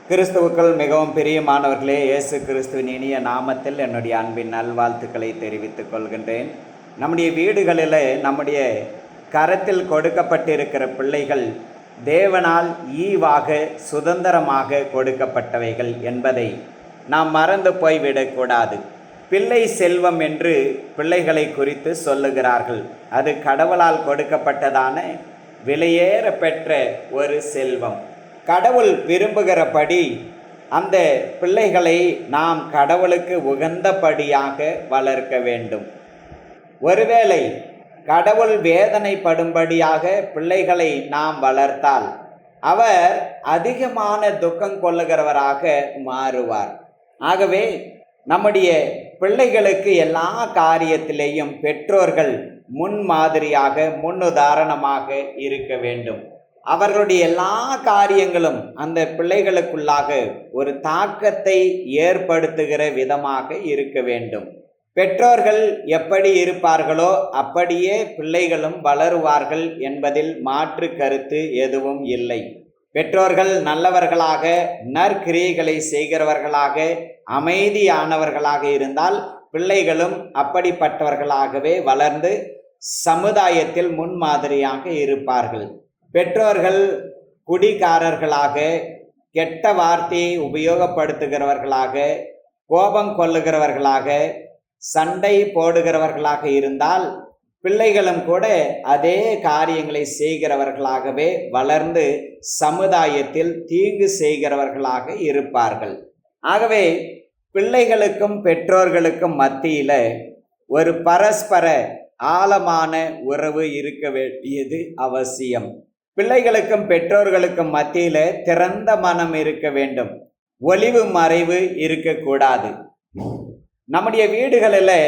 கிறிஸ்துவுக்குள் மிகவும் பிரியமானவர்களே, இயேசு கிறிஸ்துவின் இனிய நாமத்தில் என்னுடைய அன்பின் நல்வாழ்த்துக்களை தெரிவித்துக் கொள்கின்றேன். நம்முடைய வீடுகளில் நம்முடைய கரத்தில் கொடுக்கப்பட்டிருக்கிற பிள்ளைகள் தேவனால் ஈவாக சுதந்திரமாக கொடுக்கப்பட்டவைகள் என்பதை நாம் மறந்து போய்விடக்கூடாது. பிள்ளை செல்வம் என்று பிள்ளைகளை குறித்து சொல்லுகிறார்கள். அது கடவுளால் கொடுக்கப்பட்டதான விலையேற பெற்ற ஒரு செல்வம். கடவுள் விரும்புகிறபடி அந்த பிள்ளைகளை நாம் கடவுளுக்கு உகந்தபடியாக வளர்க்க வேண்டும். ஒருவேளை கடவுள் வேதனைப்படும்படியாக பிள்ளைகளை நாம் வளர்த்தால் அவர் அதிகமான துக்கம் கொள்ளுகிறவராக மாறுவார். ஆகவே நம்முடைய பிள்ளைகளுக்கு எல்லா காரியத்திலேயும் பெற்றோர்கள் முன்மாதிரியாக முன்னுதாரணமாக இருக்க வேண்டும். அவர்களுடைய எல்லா காரியங்களும் அந்த பிள்ளைகளுக்குள்ளாக ஒரு தாக்கத்தை ஏற்படுத்துகிற விதமாக இருக்க வேண்டும். பெற்றோர்கள் எப்படி இருப்பார்களோ அப்படியே பிள்ளைகளும் வளருவார்கள் என்பதில் மாற்று கருத்து எதுவும் இல்லை. பெற்றோர்கள் நல்லவர்களாக நற்கிரியைகளை செய்கிறவர்களாக அமைதியானவர்களாக இருந்தால் பிள்ளைகளும் அப்படிப்பட்டவர்களாகவே வளர்ந்து சமுதாயத்தில் முன்மாதிரியாக இருப்பார்கள். பெற்றோர்கள் குடிகாரர்களாக, கெட்ட வார்த்தையை உபயோகப்படுத்துகிறவர்களாக, கோபம் கொள்ளுகிறவர்களாக, சண்டை போடுகிறவர்களாக இருந்தால் பிள்ளைகளும் கூட அதே காரியங்களை செய்கிறவர்களாகவே வளர்ந்து சமுதாயத்தில் தீங்கு செய்கிறவர்களாக இருப்பார்கள். ஆகவே பிள்ளைகளுக்கும் பெற்றோர்களுக்கும் மத்தியில் ஒரு பரஸ்பர ஆழமான உறவு இருக்க வேண்டியது அவசியம். பிள்ளைகளுக்கும் பெற்றோர்களுக்கும் மத்தியில திறந்த மனம் இருக்க வேண்டும். ஒளிவு மறைவு இருக்கக்கூடாது. நம்முடைய வீடுகளில்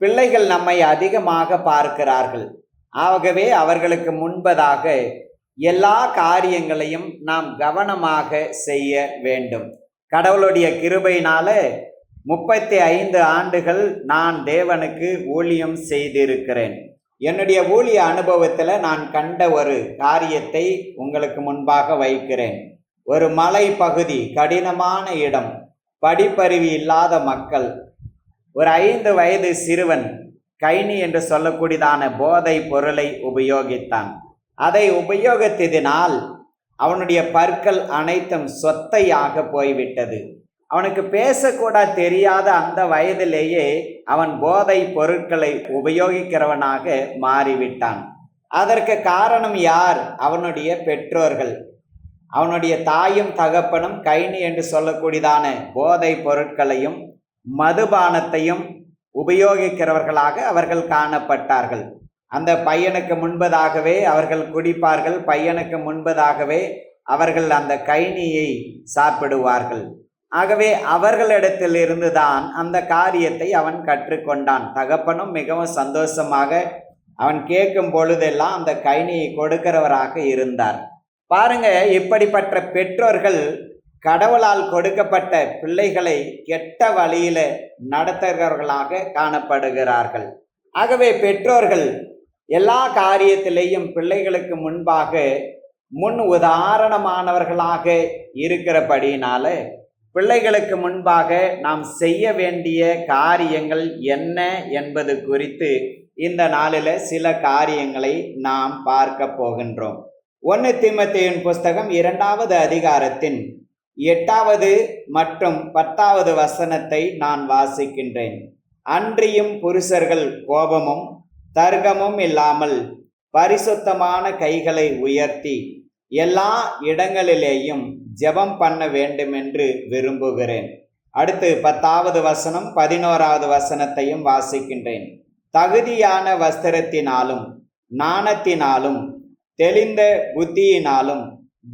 பிள்ளைகள் நம்மை அதிகமாக பார்க்கிறார்கள். ஆகவே அவர்களுக்கு முன்பதாக எல்லா காரியங்களையும் நாம் கவனமாக செய்ய வேண்டும். கடவுளுடைய கிருபையினால 35 ஆண்டுகள் நான் தேவனுக்கு ஊழியம் செய்திருக்கிறேன். என்னுடைய ஊழிய அனுபவத்தில் நான் கண்ட ஒரு காரியத்தை உங்களுக்கு முன்பாக வைக்கிறேன். ஒரு மலை பகுதி, கடினமான இடம், படிப்பறிவு இல்லாத மக்கள். ஒரு 5 வயது சிறுவன் கைனி என்று சொல்லக்கூடியதான போதை பொருளை உபயோகித்தான். அதை உபயோகித்ததினால் அவனுடைய பற்கள் அனைத்தும் சொத்தையாக போய்விட்டது. அவனுக்கு பேசக்கூட தெரியாத அந்த வயதிலேயே அவன் போதை பொருட்களை உபயோகிக்கிறவனாக மாறிவிட்டான். அதற்கு காரணம் யார்? அவனுடைய பெற்றோர்கள். அவனுடைய தாயும் தகப்பனும் கைனி என்று சொல்லக்கூடியதான போதை பொருட்களையும் மதுபானத்தையும் உபயோகிக்கிறவர்களாக அவர்கள் காணப்பட்டார்கள். அந்த பையனுக்கு முன்பதாகவே அவர்கள் குடிப்பார்கள். பையனுக்கு முன்பதாகவே அவர்கள் அந்த கைனியை சாப்பிடுவார்கள். ஆகவே அவர்களிடத்தில் இருந்துதான் அந்த காரியத்தை அவன் கற்றுக்கொண்டான். தகப்பனும் மிகவும் சந்தோஷமாக அவன் கேட்கும் பொழுதெல்லாம் அந்த கைனியை கொடுக்கிறவராக இருந்தார். பாருங்க, இப்படிப்பட்ட பெற்றோர்கள் கடவுளால் கொடுக்கப்பட்ட பிள்ளைகளை கெட்ட வழியில நடத்துகிறவர்களாக காணப்படுகிறார்கள். ஆகவே பெற்றோர்கள் எல்லா காரியத்திலேயும் பிள்ளைகளுக்கு முன்பாக முன் உதாரணமானவர்களாக இருக்கிறபடியினால பிள்ளைகளுக்கு முன்பாக நாம் செய்ய வேண்டிய காரியங்கள் என்ன என்பது குறித்து இந்த நாளில் சில காரியங்களை நாம் பார்க்க போகின்றோம். 1 தீமோத்தேயுவின் புஸ்தகம் 2வது அதிகாரத்தின் 8வது மற்றும் 10வது வசனத்தை நான் வாசிக்கின்றேன். அன்றியும் புருஷர்கள் கோபமும் தர்க்கமும் இல்லாமல் பரிசுத்தமான கைகளை உயர்த்தி எல்லா இடங்களிலேயும் ஜெபம் பண்ண வேண்டும் என்று விரும்புகிறேன். அடுத்து 10வது வசனம் 11வது வசனத்தையும் வாசிக்கின்றேன். தகுதியான வஸ்திரத்தினாலும் நாணத்தினாலும் தெளிந்த புத்தியினாலும்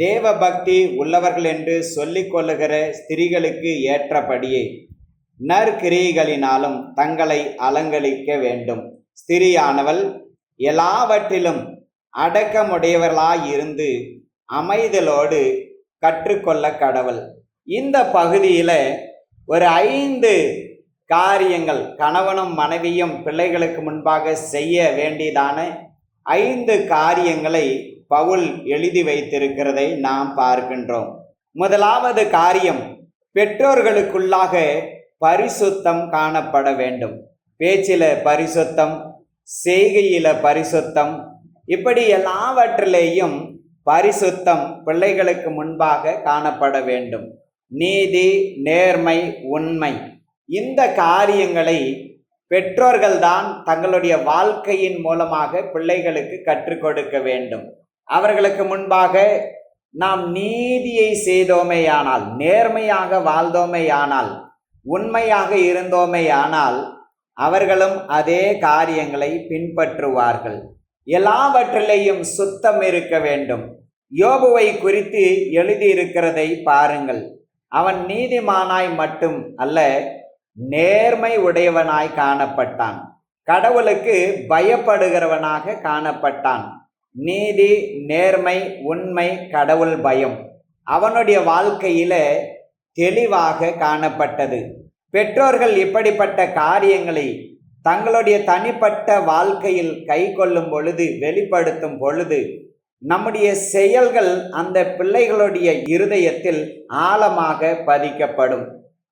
தேவ பக்தி உள்ளவர்கள் என்று சொல்லிக் கொள்ளுகிற ஸ்திரீகளுக்கு ஏற்றபடியே நற்கிரியைகளினாலும் தங்களை அலங்கரிக்க வேண்டும். ஸ்திரியானவள் எல்லாவற்றிலும் அடக்கமுடையவர்களாயிருந்து அமைதலோடு கற்றுக்கொள்ள கடவுள். இந்த பகுதியில் ஒரு 5 காரியங்கள் கணவனும் மனைவியும் பிள்ளைகளுக்கு முன்பாக செய்ய வேண்டியதான 5 காரியங்களை பவுல் எழுதி வைத்திருக்கிறதை நாம் பார்க்கின்றோம். முதலாவது காரியம், பெற்றோர்களுக்குள்ளாக பரிசுத்தம் காணப்பட வேண்டும். பேச்சில பரிசுத்தம், செய்கையில பரிசுத்தம், இப்படி எல்லாவற்றிலேயும் பரிசுத்தம் பிள்ளைகளுக்கு முன்பாக காணப்பட வேண்டும். நீதி, நேர்மை, உண்மை, இந்த காரியங்களை பெற்றோர்கள்தான் தங்களுடைய வாழ்க்கையின் மூலமாக பிள்ளைகளுக்கு கற்றுக் கொடுக்க வேண்டும். அவர்களுக்கு முன்பாக நாம் நீதியை செய்தோமேயானால், நேர்மையாக வாழ்ந்தோமேயானால், உண்மையாக இருந்தோமேயானால் அவர்களும் அதே காரியங்களை பின்பற்றுவார்கள். எல்லாவற்றிலேயும் சுத்தம் இருக்க வேண்டும். யோபுவை குறித்து எழுதியிருக்கிறதை பாருங்கள். அவன் நீதிமானாய் மட்டும் அல்ல, நேர்மை உடையவனாய் காணப்பட்டான். கடவுளுக்கு பயப்படுகிறவனாக காணப்பட்டான். நீதி, நேர்மை, உண்மை, கடவுள் பயம் அவனுடைய வாழ்க்கையில தெளிவாக காணப்பட்டது. பெற்றோர்கள் இப்படிப்பட்ட காரியங்களை தங்களுடைய தனிப்பட்ட வாழ்க்கையில் கை கொள்ளும் பொழுது, வெளிப்படுத்தும் பொழுது, நம்முடைய செயல்கள் அந்த பிள்ளைகளுடைய இருதயத்தில் ஆழமாக பதிக்கப்படும்.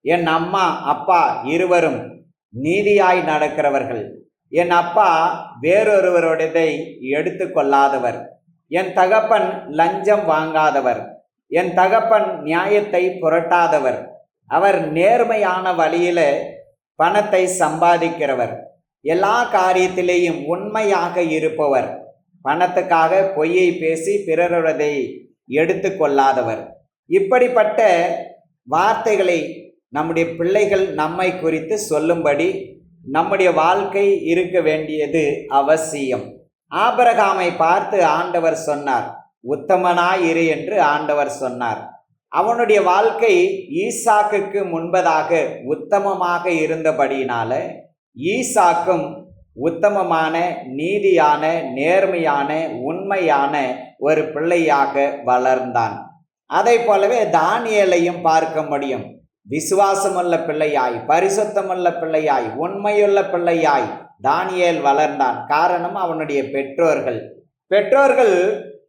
என் அம்மா அப்பா இருவரும் நீதியாய் நடக்கிறவர்கள். என் அப்பா வேறொருவருடையதை எடுத்து கொள்ளாதவர். என் தகப்பன் லஞ்சம் வாங்காதவர். என் தகப்பன் நியாயத்தை புரட்டாதவர். அவர் நேர்மையான வழியில பணத்தை சம்பாதிக்கிறவர். எல்லா காரியத்திலேயும் உண்மையாக இருப்பவர். பணத்துக்காக பொய்யை பேசி பிறருடையதை எடுத்து கொள்ளாதவர். இப்படிப்பட்ட வார்த்தைகளை நம்முடைய பிள்ளைகள் நம்மை குறித்து சொல்லும்படி நம்முடைய வாழ்க்கை இருக்க வேண்டியது அவசியம். ஆபிரகாமை பார்த்து ஆண்டவர் சொன்னார், உத்தமனாய் இரு என்று ஆண்டவர் சொன்னார். அவனுடைய வாழ்க்கை ஈசாக்குக்கு முன்பதாக உத்தமமாக இருந்தபடியினால ஈசாக்கும் உத்தமமான, நீதியான, நேர்மையான, உண்மையான ஒரு பிள்ளையாக வளர்ந்தான். அதை போலவே தானியேலையும் பார்க்க முடியும். விசுவாசமுள்ள பிள்ளையாய், பரிசுத்தமுள்ள பிள்ளையாய், உண்மையுள்ள பிள்ளையாய் தானியேல் வளர்ந்தான். காரணம், அவனுடைய பெற்றோர்கள்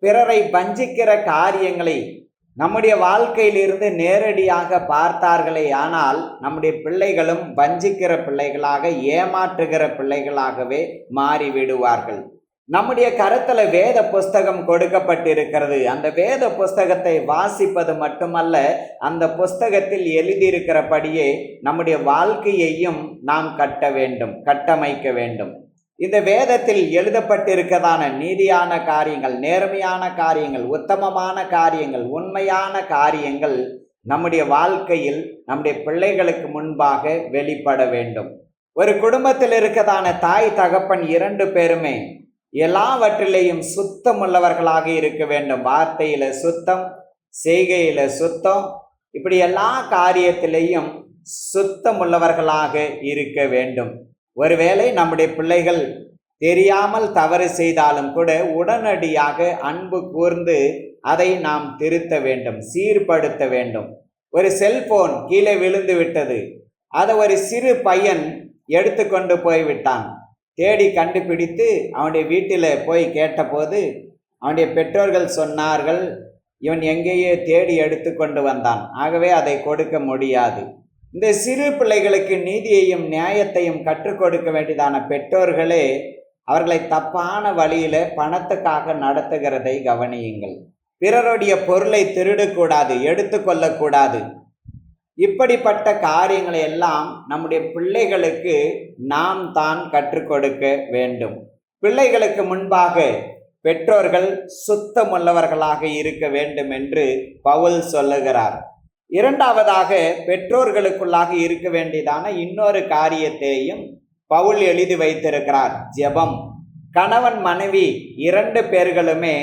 பிறரை வஞ்சிக்கிற காரியங்களை நம்முடைய வாழ்க்கையிலிருந்து நேரடியாக பார்த்தார்களே, ஆனால் நம்முடைய பிள்ளைகளும் வஞ்சிக்கிற பிள்ளைகளாக, ஏமாற்றுகிற பிள்ளைகளாகவே மாறிவிடுவார்கள். நம்முடைய கருத்துல வேத புஸ்தகம் கொடுக்கப்பட்டிருக்கிறது. அந்த வேத புஸ்தகத்தை வாசிப்பது மட்டுமல்ல, அந்த புஸ்தகத்தில் எழுதியிருக்கிறபடியே நம்முடைய வாழ்க்கையையும் நாம் கட்டமைக்க வேண்டும். இந்த வேதத்தில் எழுதப்பட்டிருக்கிறதான நீதியான காரியங்கள், நேர்மையான காரியங்கள், உத்தமமான காரியங்கள், உண்மையான காரியங்கள் நம்முடைய வாழ்க்கையில் நம்முடைய பிள்ளைகளுக்கு முன்பாக வெளிப்பட வேண்டும். ஒரு குடும்பத்தில் இருக்கிறதான தாய் தகப்பன் 2 பேருமே எல்லாவற்றிலேயும் சுத்தமுள்ளவர்களாக இருக்க வேண்டும். வார்த்தையில சுத்தம், செய்கையில சுத்தம், இப்படி எல்லா காரியத்திலேயும் சுத்தமுள்ளவர்களாக இருக்க வேண்டும். ஒருவேளை நம்முடைய பிள்ளைகள் தெரியாமல் தவறு செய்தாலும் கூட உடனடியாக அன்பு கூர்ந்து அதை நாம் திருத்த வேண்டும், சீர்படுத்த வேண்டும். ஒரு செல்போன் கீழே விழுந்து விட்டது. அதை ஒரு சிறு பையன் எடுத்துக்கொண்டு போய்விட்டான். தேடி கண்டுபிடித்து அவனுடைய வீட்டில் போய் கேட்டபோது அவனுடைய பெற்றோர்கள் சொன்னார்கள், இவன் எங்கேயே தேடி எடுத்து கொண்டு வந்தான், ஆகவே அதை கொடுக்க முடியாது. இந்த சிறு பிள்ளைகளுக்கு நீதியையும் நியாயத்தையும் கற்றுக் கொடுக்க வேண்டியதான பெற்றோர்களே அவர்களை தப்பான வழியில பணத்துக்காக நடத்துகிறதை கவனியுங்கள். பிறருடைய பொருளை திருடக்கூடாது, எடுத்து கொள்ளக்கூடாது. இப்படிப்பட்ட காரியங்களை எல்லாம் நம்முடைய பிள்ளைகளுக்கு நாம் தான் கற்றுக் கொடுக்க வேண்டும். பிள்ளைகளுக்கு முன்பாக பெற்றோர்கள் சுத்தமுள்ளவர்களாக இருக்க வேண்டும் என்று பவுல் சொல்லுகிறார். இரண்டாவதாக பெற்றோர்களுக்குள்ளாக இருக்க வேண்டியதான இன்னொரு காரியத்தையும் பவுல் எழுதி வைத்திருக்கிறார், ஜெபம். கணவன் மனைவி 2 பேர்களுமே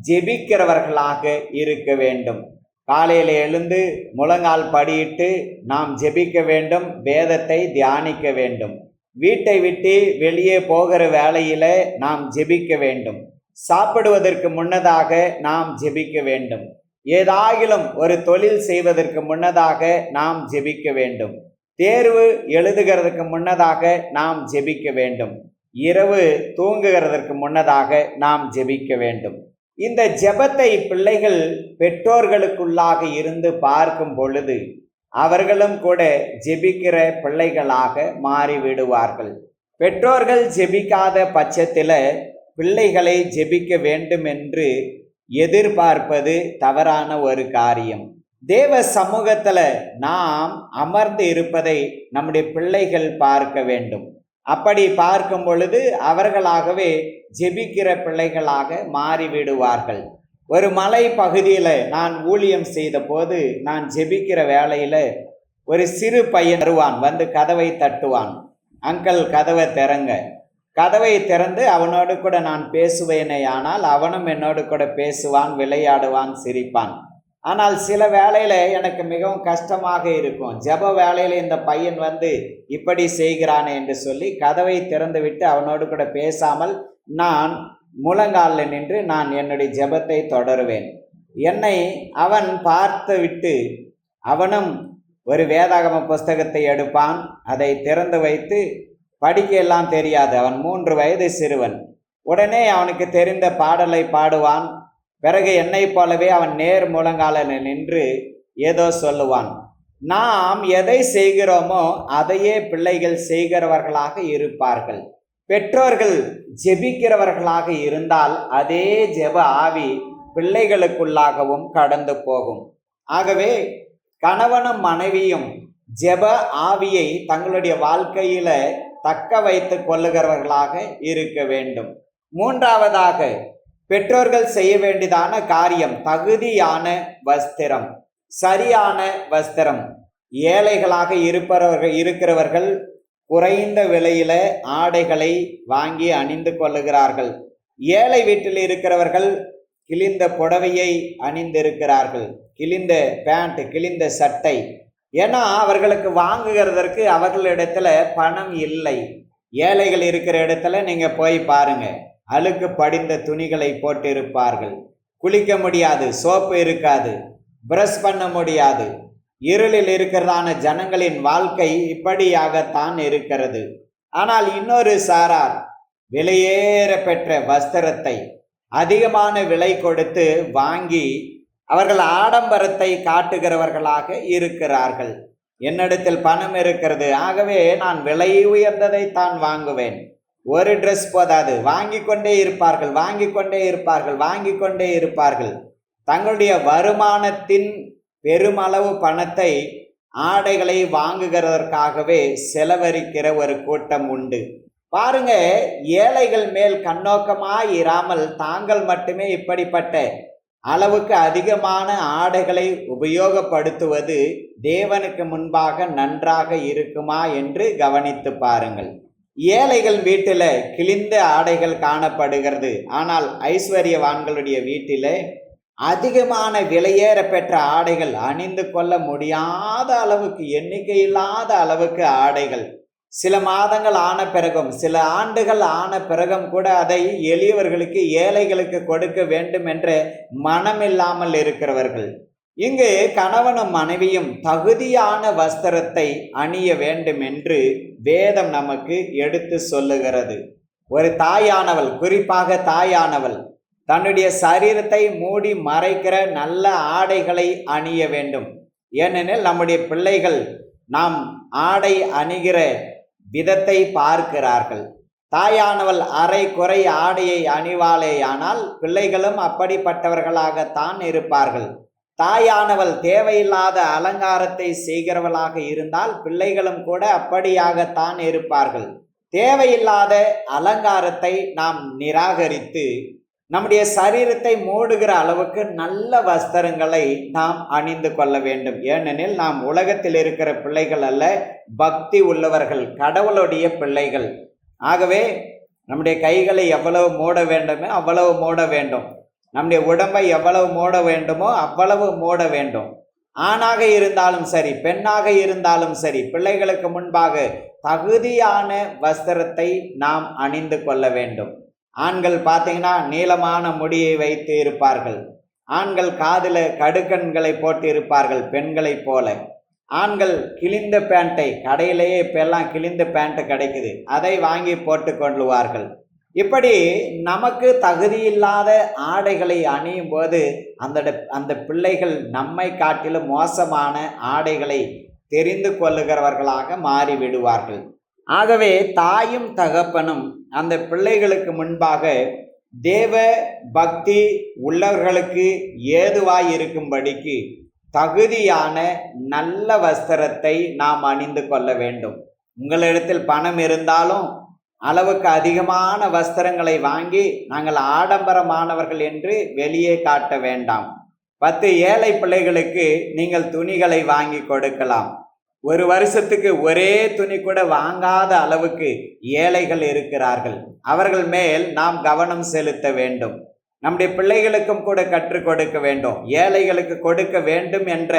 ஜெபிக்கிறவர்களாக இருக்க வேண்டும். காலையில் எழுந்து முழங்கால் படியிட்டு நாம் ஜெபிக்க வேண்டும், வேதத்தை தியானிக்க வேண்டும். வீட்டை விட்டு வெளியே போகிற வேளையில நாம் ஜெபிக்க வேண்டும். சாப்பிடுவதற்கு முன்னதாக நாம் ஜெபிக்க வேண்டும். ஏதாகிலும் ஒரு தொழில் செய்வதற்கு முன்னதாக நாம் ஜெபிக்க வேண்டும். தேர்வு எழுதுகிறதுக்கு முன்னதாக நாம் ஜெபிக்க வேண்டும். இரவு தூங்குகிறதற்கு முன்னதாக நாம் ஜெபிக்க வேண்டும். இந்த ஜெபத்தை பிள்ளைகள் பெற்றோர்களுக்குள்ளாக இருந்து பார்க்கும் பொழுது அவர்களும் கூட ஜெபிக்கிற பிள்ளைகளாக மாறிவிடுவார்கள். பெற்றோர்கள் ஜெபிக்காத பட்சத்தில் பிள்ளைகளை ஜெபிக்க வேண்டும் என்று எதிர்பார்ப்பது தவறான ஒரு காரியம். தேவ சமூகத்துல நாம் அமர்ந்து இருப்பதை நம்முடைய பிள்ளைகள் பார்க்க வேண்டும். அப்படி பார்க்கும் பொழுது அவர்களாகவே ஜெபிக்கிற பிள்ளைகளாக மாறிவிடுவார்கள். ஒரு மலை பகுதியில நான் ஊழியம் செய்த போது நான் ஜெபிக்கிற வேளையில ஒரு சிறு பையன் வருவான், வந்து கதவை தட்டுவான். அங்கிள் கதவை திறங்க. கதவை திறந்து அவனோடு கூட நான் பேசுவேனே, ஆனால் அவனும் என்னோடு கூட பேசுவான், விளையாடுவான், சிரிப்பான். ஆனால் சில வேளையில எனக்கு மிகவும் கஷ்டமாக இருக்கும். ஜெப வேளையில இந்த பையன் வந்து இப்படி செய்கிறானே என்று சொல்லி கதவை திறந்து விட்டு அவனோடு கூட பேசாமல் நான் முழங்காலில் நின்று நான் என்னுடைய ஜெபத்தை தொடருவேன். என்னை அவன் பார்த்து விட்டு அவனும் ஒரு வேதாகம புஸ்தகத்தை எடுப்பான், அதை திறந்து வைத்து படிக்க எல்லாம் தெரியாது. அவன் 3 வயது சிறுவன். உடனே அவனுக்கு தெரிந்த பாடலை பாடுவான். பிறகு என்னை போலவே அவன் நேர் முழங்காலில் நின்று ஏதோ சொல்லுவான். நாம் எதை செய்கிறோமோ அதையே பிள்ளைகள் செய்கிறவர்களாக இருப்பார்கள். பெற்றோர்கள் ஜெபிக்கிறவர்களாக இருந்தால் அதே ஜெப ஆவி பிள்ளைகளுக்குள்ளாகவும் கடந்து போகும். ஆகவே கணவனும் மனைவியும் ஜெப ஆவியை தங்களுடைய வாழ்க்கையில தக்க வைத்து கொள்ளுகிறவர்களாக இருக்க வேண்டும். மூன்றாவதாக பெற்றோர்கள் செய்ய வேண்டியதான காரியம் தகுதியான வஸ்திரம், சரியான வஸ்திரம். ஏழைகளாக இருக்கிறவர்கள் குறைந்த விலையில ஆடைகளை வாங்கி அணிந்து கொள்ளுகிறார்கள். ஏழை வீட்டில் இருக்கிறவர்கள் கிழிந்த புடவையை அணிந்திருக்கிறார்கள், கிழிந்த பேண்ட், கிழிந்த சட்டை. ஏன்னா அவர்களுக்கு வாங்குகிறதற்கு அவர்களிடத்துல பணம் இல்லை. ஏழைகள் இருக்கிற இடத்துல நீங்க போய் பாருங்க, அழுக்கு படிந்த துணிகளை போட்டு இருப்பார்கள். குளிக்க முடியாது, சோப்பு இருக்காது, பிரஷ் பண்ண முடியாது. இருளில் இருக்கிறதான ஜனங்களின் வாழ்க்கை இப்படியாகத்தான் இருக்கிறது. ஆனால் இன்னொரு சாரார் விலையேற பெற்ற வஸ்திரத்தை அதிகமான விலை கொடுத்து வாங்கி அவர்கள் ஆடம்பரத்தை காட்டுகிறவர்களாக இருக்கிறார்கள். என்னிடத்தில் பணம் இருக்கிறது, ஆகவே நான் விலை உயர்ந்ததை தான் வாங்குவேன். ஒரு ட்ரெஸ் போதாது, வாங்கி கொண்டே இருப்பார்கள், வாங்கி கொண்டே இருப்பார்கள், வாங்கி கொண்டே இருப்பார்கள். தங்களுடைய வருமானத்தின் பெருமளவு பணத்தை ஆடைகளை வாங்குகிறதற்காகவே செலவழிக்கிற ஒரு கூட்டம் உண்டு. பாருங்க, ஏழைகள் மேல் கண்ணோக்கமாய் இராமல் தாங்கள் மட்டுமே இப்படிப்பட்ட அளவுக்கு அதிகமான ஆடைகளை உபயோகப்படுத்துவது தேவனுக்கு முன்பாக நன்றாக இருக்குமா என்று கவனித்து பாருங்கள். ஏழைகள் வீட்டில கிழிந்த ஆடைகள் காணப்படுகிறது. ஆனால் ஐஸ்வர்யவான்களுடைய வீட்டில அதிகமான விலையேற பெற்ற ஆடைகள், அணிந்து கொள்ள முடியாத அளவுக்கு, எண்ணிக்கையில்லாத அளவுக்கு ஆடைகள். சில மாதங்கள் ஆன பிறகும், சில ஆண்டுகள் ஆன பிறகும் கூட அதை எளியவர்களுக்கு, ஏழைகளுக்கு கொடுக்க வேண்டும் என்ற மனமில்லாமல் இருக்கிறவர்கள். இங்கு கணவனும் மனைவியும் தகுதியான வஸ்திரத்தை அணிய வேண்டும் என்று வேதம் நமக்கு எடுத்து சொல்லுகிறது. ஒரு தாயானவள், குறிப்பாக தாயானவள் தன்னுடைய சரீரத்தை மூடி மறைக்கிற நல்ல ஆடைகளை அணிய வேண்டும். ஏனெனில் நம்முடைய பிள்ளைகள் நாம் ஆடை அணிகிற விதத்தை பார்க்கிறார்கள். தாயானவள் அரை குறை ஆடையை அணிவாளேயானால் பிள்ளைகளும் அப்படிப்பட்டவர்களாகத்தான் இருப்பார்கள். தாயானவள் தேவையில்லாத அலங்காரத்தை செய்கிறவளாக இருந்தால் பிள்ளைகளும் கூட அப்படியாகத்தான் இருப்பார்கள். தேவையில்லாத அலங்காரத்தை நாம் நிராகரித்து நம்முடைய சரீரத்தை மூடுகிற அளவுக்கு நல்ல வஸ்திரங்களை நாம் அணிந்து கொள்ள வேண்டும். ஏனெனில் நாம் உலகத்தில் இருக்கிற பிள்ளைகள் அல்ல, பக்தி உள்ளவர்கள், கடவுளுடைய பிள்ளைகள். ஆகவே நம்முடைய கைகளை எவ்வளவு மூட வேண்டுமோ அவ்வளவு மூட வேண்டும். நம்முடைய உடம்பை எவ்வளவு மூட வேண்டுமோ அவ்வளவு மூட வேண்டும். ஆணாக இருந்தாலும் சரி, பெண்ணாக இருந்தாலும் சரி, பிள்ளைகளுக்கு முன்பாக தகுதியான வஸ்திரத்தை நாம் அணிந்து கொள்ள வேண்டும். ஆண்கள் பார்த்தீங்கன்னா நீளமான முடியை வைத்து இருப்பார்கள். ஆண்கள் காதில் கடுக்கண்களை போட்டு இருப்பார்கள் பெண்களைப் போல. ஆண்கள் கிழிந்த பேண்ட்டை, கடையிலேயே இப்பெல்லாம் கிழிந்த பேண்ட்டு கிடைக்குது, அதை வாங்கி போட்டு கொள்ளுவார்கள். இப்படி நமக்கு தகுதியில்லாத ஆடைகளை அணியும் போது அந்த பிள்ளைகள் நம்மை காட்டிலும் மோசமான ஆடைகளை தெரிந்து கொள்ளுகிறவர்களாக மாறிவிடுவார்கள். ஆகவே தாயும் தகப்பனும் அந்த பிள்ளைகளுக்கு முன்பாக தேவ பக்தி உள்ளவர்களுக்கு ஏதுவாய் இருக்கும்படிக்கு தகுதியான நல்ல வஸ்திரத்தை நாம் அணிந்து கொள்ள வேண்டும். உங்களிடத்தில் பணம் இருந்தாலும் அளவுக்கு அதிகமான வஸ்திரங்களை வாங்கி நாங்கள் ஆடம்பரமானவர்கள் என்று வெளியே காட்ட வேண்டாம். 10 ஏழை பிள்ளைகளுக்கு நீங்கள் துணிகளை வாங்கி கொடுக்கலாம். ஒரு வருஷத்துக்கு ஒரே துணி கூட வாங்காத அளவுக்கு ஏழைகள் இருக்கிறார்கள். அவர்கள் மேல் நாம் கவனம் செலுத்த வேண்டும். நம்முடைய பிள்ளைகளுக்கும் கூட கற்றுக் கொடுக்க வேண்டும். ஏழைகளுக்கு கொடுக்க வேண்டும் என்ற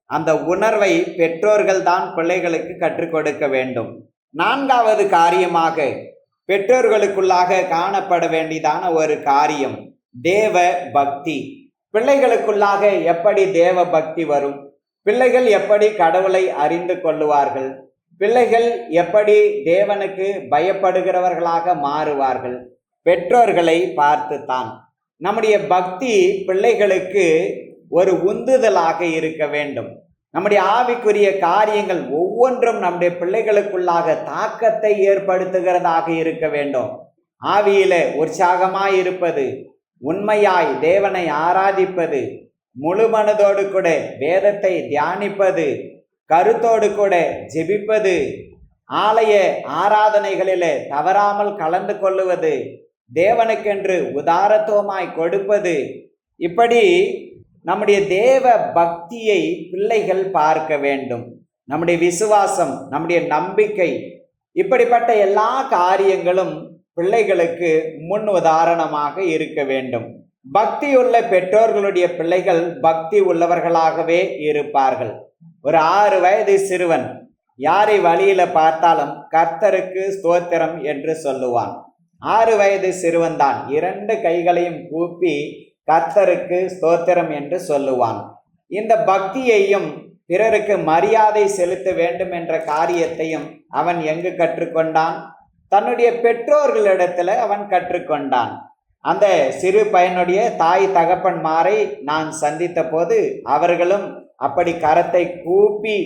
அந்த உணர்வை பெற்றோர்கள் தான் பிள்ளைகளுக்கு கற்றுக் கொடுக்க வேண்டும். 4வது காரியமாக பெற்றோர்களுக்குள்ளாக காணப்பட வேண்டியதான ஒரு காரியம் தேவ பக்தி. பிள்ளைகளுக்குள்ளாக எப்படி தேவ பக்தி வரும்? பிள்ளைகள் எப்படி கடவுளை அறிந்து கொள்ளுவார்கள்? பிள்ளைகள் எப்படி தேவனுக்கு பயப்படுகிறவர்களாக மாறுவார்கள்? பெற்றோர்களை பார்த்துத்தான். நம்முடைய பக்தி பிள்ளைகளுக்கு ஒரு உந்துதலாக இருக்க வேண்டும். நம்முடைய ஆவிக்குரிய காரியங்கள் ஒவ்வொன்றும் நம்முடைய பிள்ளைகளுக்குள்ளாக தாக்கத்தை ஏற்படுத்துகிறதாக இருக்க வேண்டும். ஆவியில உற்சாகமாய் இருப்பது, உண்மையாய் தேவனை ஆராதிப்பது, முழு மனதோடு கூட வேதத்தை தியானிப்பது, கருத்தோடு கூட ஜெபிப்பது, ஆலய ஆராதனைகளிலே தவறாமல் கலந்து கொள்ளுவது, தேவனுக்கென்று உதாரத்துவமாய் கொடுப்பது, இப்படி நம்முடைய தேவ பக்தியை பிள்ளைகள் பார்க்க வேண்டும். நம்முடைய விசுவாசம், நம்முடைய நம்பிக்கை, இப்படிப்பட்ட எல்லா காரியங்களும் பிள்ளைகளுக்கு முன் உதாரணமாக இருக்க வேண்டும். பக்தியுள்ள பெற்றோர்களுடைய பிள்ளைகள் பக்தி உள்ளவர்களாகவே இருப்பார்கள். ஒரு 6 வயது சிறுவன் யாரை வழியில பார்த்தாலும் கர்த்தருக்கு ஸ்தோத்திரம் என்று சொல்லுவான். 6 வயது சிறுவன் தான் 2 கைகளையும் கூப்பி கர்த்தருக்கு ஸ்தோத்திரம் என்று சொல்லுவான். இந்த பக்தியையும் பிறருக்கு மரியாதை செலுத்த வேண்டும் என்ற காரியத்தையும் அவன் எங்கு கற்றுக்கொண்டான்? தன்னுடைய பெற்றோர்களிடத்துல அவன் கற்றுக்கொண்டான். அந்த சிறு பையனுடைய தாய் தகப்பன்மாரை நான் சந்தித்த போது அவர்களும் அப்படி கரத்தை கூப்பி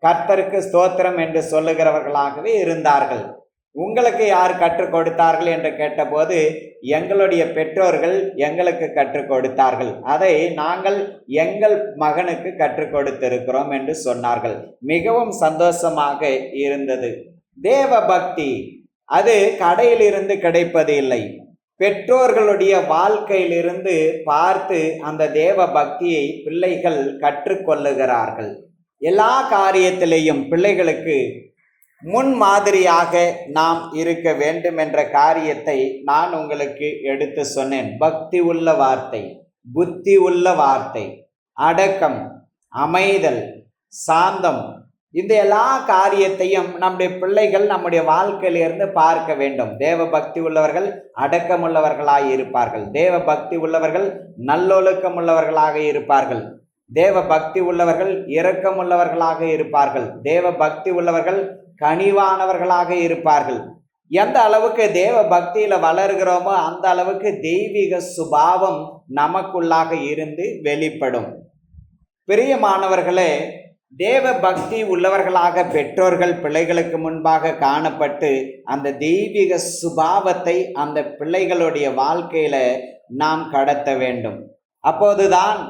கர்த்தருக்கு ஸ்தோத்திரம் என்று சொல்லுகிறவர்களாகவே இருந்தார்கள். உங்களுக்கு யார் கற்றுக் கொடுத்தார்கள் என்று கேட்டபோது எங்களுடைய பெற்றோர்கள் எங்களுக்கு கற்றுக் கொடுத்தார்கள், அதை நாங்கள் எங்கள் மகனுக்கு கற்றுக் கொடுத்திருக்கிறோம் என்று சொன்னார்கள். மிகவும் சந்தோஷமாக இருந்தது. தேவ பக்தி அது கடையிலிருந்து கிடைப்பது இல்லை. பெற்றோர்களுடைய வாழ்க்கையிலிருந்து பார்த்து அந்த தேவ பக்தியை பிள்ளைகள் கற்றுக்கொள்ளுகிறார்கள். எல்லா காரியத்திலேயும் பிள்ளைகளுக்கு முன் மாதிரியாக நாம் இருக்க வேண்டும் என்ற காரியத்தை நான் உங்களுக்கு எடுத்து சொன்னேன். பக்தி உள்ள வார்த்தை, புத்தி உள்ள வார்த்தை, அடக்கம், அமைதல், சாந்தம், இந்த எல்லா காரியத்தையும் நம்முடைய பிள்ளைகள் நம்முடைய வாழ்க்கையிலிருந்து பார்க்க வேண்டும். தேவ பக்தி உள்ளவர்கள் அடக்கம் உள்ளவர்களாக இருப்பார்கள். தேவ பக்தி உள்ளவர்கள் நல்லொழுக்கம் உள்ளவர்களாக இருப்பார்கள். தேவ பக்தி உள்ளவர்கள் இரக்கம் உள்ளவர்களாக இருப்பார்கள். தேவ பக்தி உள்ளவர்கள் கனிவானவர்களாக இருப்பார்கள். எந்த அளவுக்கு தேவ பக்தியில வளர்கிறோமோ அந்த அளவுக்கு தெய்வீக சுபாவம் நமக்குள்ளாக இருந்து வெளிப்படும். பிரியமானவர்களே, தேவ பக்தி உள்ளவர்களாக பெற்றோர்கள் பிள்ளைகளுக்கு முன்பாக காணப்பட்டு அந்த தெய்வீக சுபாவத்தை அந்த பிள்ளைகளுடைய வாழ்க்கையில நாம் கடத்த வேண்டும். அப்போதுதான்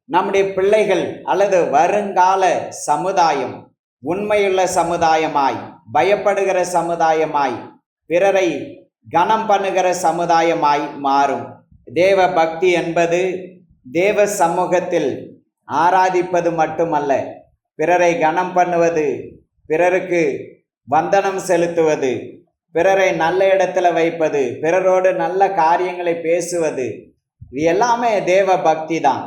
நம்முடைய பிள்ளைகள் அல்லது வருங்கால சமுதாயம் உண்மையுள்ள சமுதாயமாய், பயப்படுகிற சமுதாயமாய், பிறரை கனம் பண்ணுகிற சமுதாயமாய் மாறும். தேவ பக்தி என்பது தேவ சமூகத்தில் ஆராதிப்பது மட்டுமல்ல, பிறரை கனம் பண்ணுவது, பிறருக்கு வந்தனம் செலுத்துவது, பிறரை நல்ல இடத்துல வைப்பது, பிறரோடு நல்ல காரியங்களை பேசுவது, இது எல்லாமே தேவ பக்தி தான்.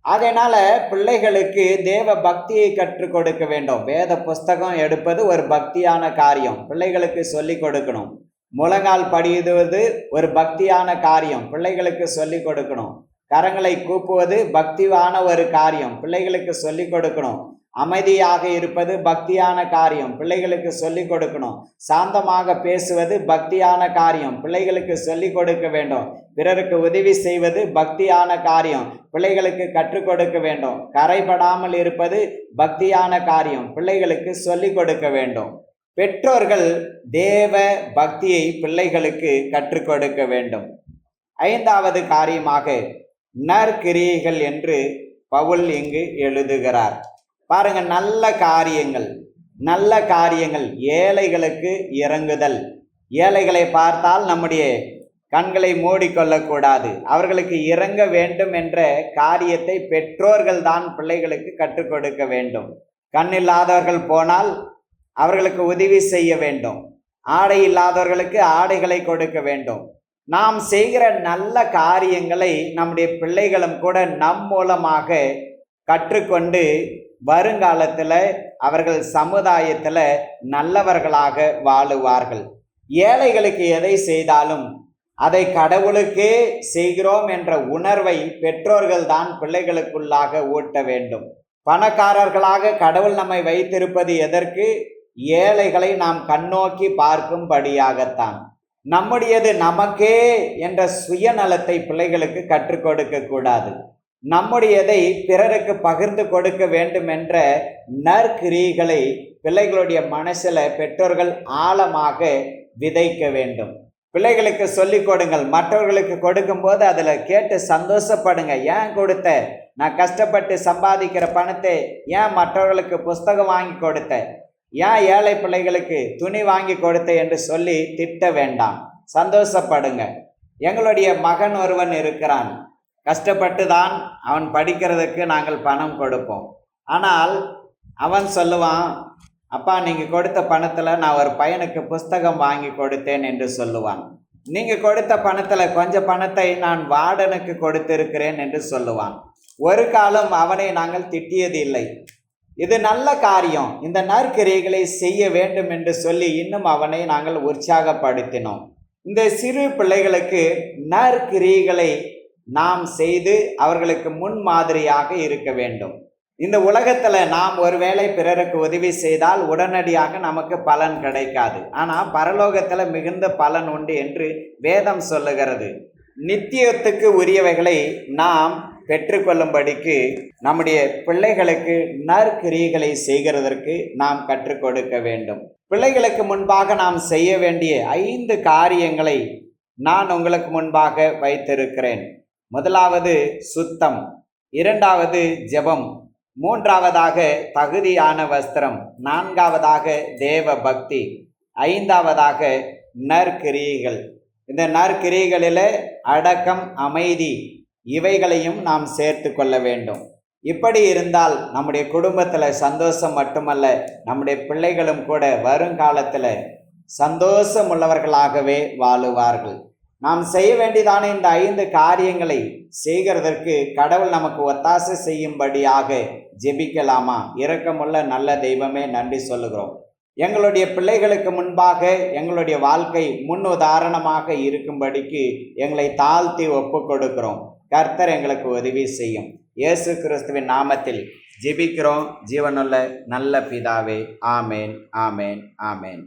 அதனால பிள்ளைகளுக்கு தேவ பக்தியை கற்றுக் கொடுக்க வேண்டும். வேத புஸ்தகம் எடுப்பது ஒரு பக்தியான காரியம், பிள்ளைகளுக்கு சொல்லி கொடுக்கணும். முழங்கால் படியுவது ஒரு பக்தியான காரியம், பிள்ளைகளுக்கு சொல்லி கொடுக்கணும். கரங்களை கூப்புவது பக்தியான ஒரு காரியம், பிள்ளைகளுக்கு சொல்லி கொடுக்கணும். அமைதியாக இருப்பது பக்தியான காரியம், பிள்ளைகளுக்கு சொல்லிக் கொடுக்கணும். சாந்தமாக பேசுவது பக்தியான காரியம், பிள்ளைகளுக்கு சொல்லிக் கொடுக்க வேண்டும். பிறருக்கு உதவி செய்வது பக்தியான காரியம், பிள்ளைகளுக்கு கற்றுக் கொடுக்க வேண்டும். கரைபடாமல் இருப்பது பக்தியான காரியம், பிள்ளைகளுக்கு சொல்லிக் கொடுக்க வேண்டும். பெற்றோர்கள் தேவ பக்தியை பிள்ளைகளுக்கு கற்றுக் கொடுக்க வேண்டும். 5வது காரியமாக நற்கிரியைகள் என்று பவுல் இங்கு எழுதுகிறார். பாருங்க, நல்ல காரியங்கள், ஏழைகளுக்கு இறங்குதல். ஏழைகளை பார்த்தால் நம்முடைய கண்களை மூடிக்கொள்ளக்கூடாது. அவர்களுக்கு இறங்க வேண்டும் என்ற காரியத்தை பெற்றோர்கள் தான் பிள்ளைகளுக்கு கற்றுக் கொடுக்க வேண்டும். கண்ணில்லாதவர்கள் போனால் அவர்களுக்கு உதவி செய்ய வேண்டும். ஆடை இல்லாதவர்களுக்கு ஆடைகளை கொடுக்க வேண்டும். நாம் செய்கிற நல்ல காரியங்களை நம்முடைய பிள்ளைகளும் கூட நம் மூலமாக கற்றுக்கொண்டு வருங்காலத்தில் அவர்கள் சமுதாயத்தில் நல்லவர்களாக வாழுவார்கள். ஏழைகளுக்கு எதை செய்தாலும் அதை கடவுளுக்கே செய்கிறோம் என்ற உணர்வை பெற்றோர்கள் தான் பிள்ளைகளுக்குள்ளாக ஊட்ட வேண்டும். பணக்காரர்களாக கடவுள் நம்மை வைத்திருப்பது எதற்கு? ஏழைகளை நாம் கண்ணோக்கி பார்க்கும்படியாகத்தான். நம்முடையது நமக்கே என்ற சுயநலத்தை பிள்ளைகளுக்கு கற்றுக் கொடுக்க கூடாது. நம்முடையதை பிறருக்கு பகிர்ந்து கொடுக்க வேண்டும் என்ற நற்கிரியைகளை பிள்ளைகளுடைய மனசுல பெற்றோர்கள் ஆழமாக விதைக்க வேண்டும். பிள்ளைகளுக்கு சொல்லிக் கொடுங்கள். மற்றவர்களுக்கு கொடுக்கும்போது அதில் கேட்டு சந்தோஷப்படுங்க. ஏன் கொடுத்த? நான் கஷ்டப்பட்டு சம்பாதிக்கிற பணத்தை ஏன் மற்றவர்களுக்கு புஸ்தகம் வாங்கி கொடுத்த? ஏன் ஏழை பிள்ளைகளுக்கு துணி வாங்கி கொடுத்த என்று சொல்லி திட்ட வேண்டாம். சந்தோஷப்படுங்க. எங்களுடைய மகன் ஒருவன் இருக்கிறான். கஷ்டப்பட்டு தான் அவன் படிக்கிறதுக்கு நாங்கள் பணம் கொடுப்போம். ஆனால் அவன் சொல்லுவான், அப்பா நீங்கள் கொடுத்த பணத்தில் நான் ஒரு பையனுக்கு புஸ்தகம் வாங்கி கொடுத்தேன் என்று சொல்லுவான். நீங்கள் கொடுத்த பணத்தில் கொஞ்சம் பணத்தை நான் வார்டனுக்கு கொடுத்திருக்கிறேன் என்று சொல்லுவான். ஒரு காலம் அவனை நாங்கள் திட்டியது இல்லை. இது நல்ல காரியம், இந்த நற்கிரியைகளை செய்ய வேண்டும் என்று சொல்லி இன்னும் அவனை நாங்கள் உற்சாகப்படுத்தினோம். இந்த சிறு பிள்ளைகளுக்கு நற்கிரியைகளை நாம் செய்து அவர்களுக்கு முன்மாதிரியாக இருக்க வேண்டும். இந்த உலகத்தில் நாம் ஒருவேளை பிறருக்கு உதவி செய்தால் உடனடியாக நமக்கு பலன் கிடைக்காது. ஆனால் பரலோகத்தில் மிகுந்த பலன் உண்டு என்று வேதம் சொல்லுகிறது. நித்தியத்துக்கு உரியவைகளை நாம் பெற்றுக்கொள்ளும்படிக்கு நம்முடைய பிள்ளைகளுக்கு நற்கிரியைகளை செய்கிறதற்கு நாம் கற்றுக் கொடுக்க வேண்டும். பிள்ளைகளுக்கு முன்பாக நாம் செய்ய வேண்டிய 5 காரியங்களை நான் உங்களுக்கு முன்பாக வைத்திருக்கிறேன். முதலாவது சுத்தம், 2வது ஜெபம், 3வதாக தகுதியான வஸ்திரம், 4வதாக தேவ பக்தி, 5வதாக நற்கிரியைகள். இந்த நற்கிரியைகளில் அடக்கம், அமைதி இவைகளையும் நாம் சேர்த்து கொள்ள வேண்டும். இப்படி இருந்தால் நம்முடைய குடும்பத்தில் சந்தோஷம் மட்டுமல்ல, நம்முடைய பிள்ளைகளும் கூட வருங்காலத்தில் சந்தோஷம் உள்ளவர்களாகவே வாழுவார்கள். நாம் செய்ய வேண்டியதான இந்த 5 காரியங்களை செய்கிறதற்கு கடவுள் நமக்கு ஒத்தாசை செய்யும்படியாக ஜெபிக்கலாமா? இரக்கமுள்ள நல்ல தெய்வமே, நன்றி சொல்லுகிறோம். எங்களுடைய பிள்ளைகளுக்கு முன்பாக எங்களுடைய வாழ்க்கை முன் உதாரணமாக இருக்கும்படிக்கு எங்களை தாழ்த்தி ஒப்பு கொடுக்கிறோம். கர்த்தர் எங்களுக்கு உதவி செய்யும். இயேசு கிறிஸ்துவின் நாமத்தில் ஜெபிக்கிறோம் ஜீவனுள்ள நல்ல பிதாவே. ஆமேன், ஆமேன், ஆமேன்.